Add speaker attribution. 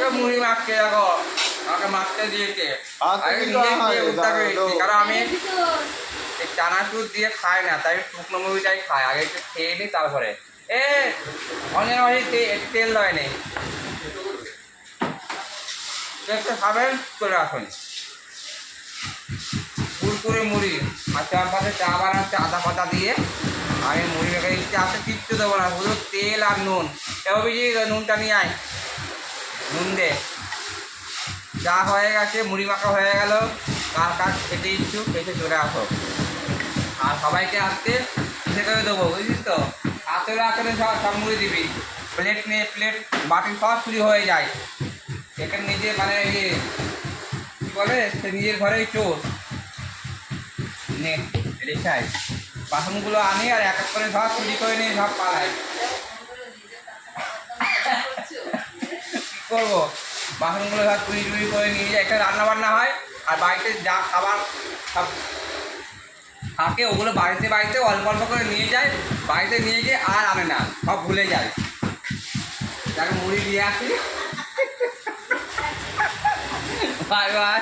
Speaker 1: আমাকে মুড়ি মাখতে দেখো, আমাকে মাখতে দিয়েছে। আমি
Speaker 2: কিন্তু
Speaker 1: নিজেই
Speaker 2: হয়,
Speaker 1: খেয়ে উঠতে পেরেছি,
Speaker 2: দাও।
Speaker 1: কারণ আমি এই চানাচুর দিয়ে খাই না, তাই শুকনো মুড়িটাই খাই। আগে একটু খেয়ে নিই তারপরে। এ অনেক অনেক তেল দেয় নেই, একটু খাবেন চলে আসুন। কুরকুরে মুড়ি আর চার পাশে চা বানাচ্ছে আদা পাতা দিয়ে। আমি মুড়ি মেখে দিচ্ছি, আসতে কিচ্ছু দেবো না, শুধু তেল আর নুন। এবার বুঝি নুনটা নিয়ে আয়, নুন দে। চা হয়ে গেছে, মুড়ি মাখা হয়ে গেল। কার কার খেতে ইচ্ছুক খেতে চলে আসো। আর সবাইকে আসতে কিসে করে দেবো বুঝলিস তো, আতলে আতলে সব সব মুড়ি দিবি। প্লেট নিয়ে প্লেট বাটি সব চুরি হয়ে যায়। সেখানে নিজে মানে ইয়ে কী বলে, সে নিজের ঘরেই চোর। নে রেখায় বাসনগুলো আনি আর এক এক করে সব চুরি করে নিয়ে সব পালাই। কী করবো, বাসনগুলো সব চুরি চুরি করে নিয়ে যায়। একটা রান্না বান্না হয় আর বাড়িতে যা খাবার সব থাকে ওগুলো বাড়িতে বাড়িতে অল্প অল্প করে নিয়ে যায়। বাড়িতে নিয়ে গিয়ে আর আনে না, সব ভুলে যায়। তাকে মুড়ি দিয়ে আসি। Bye bye.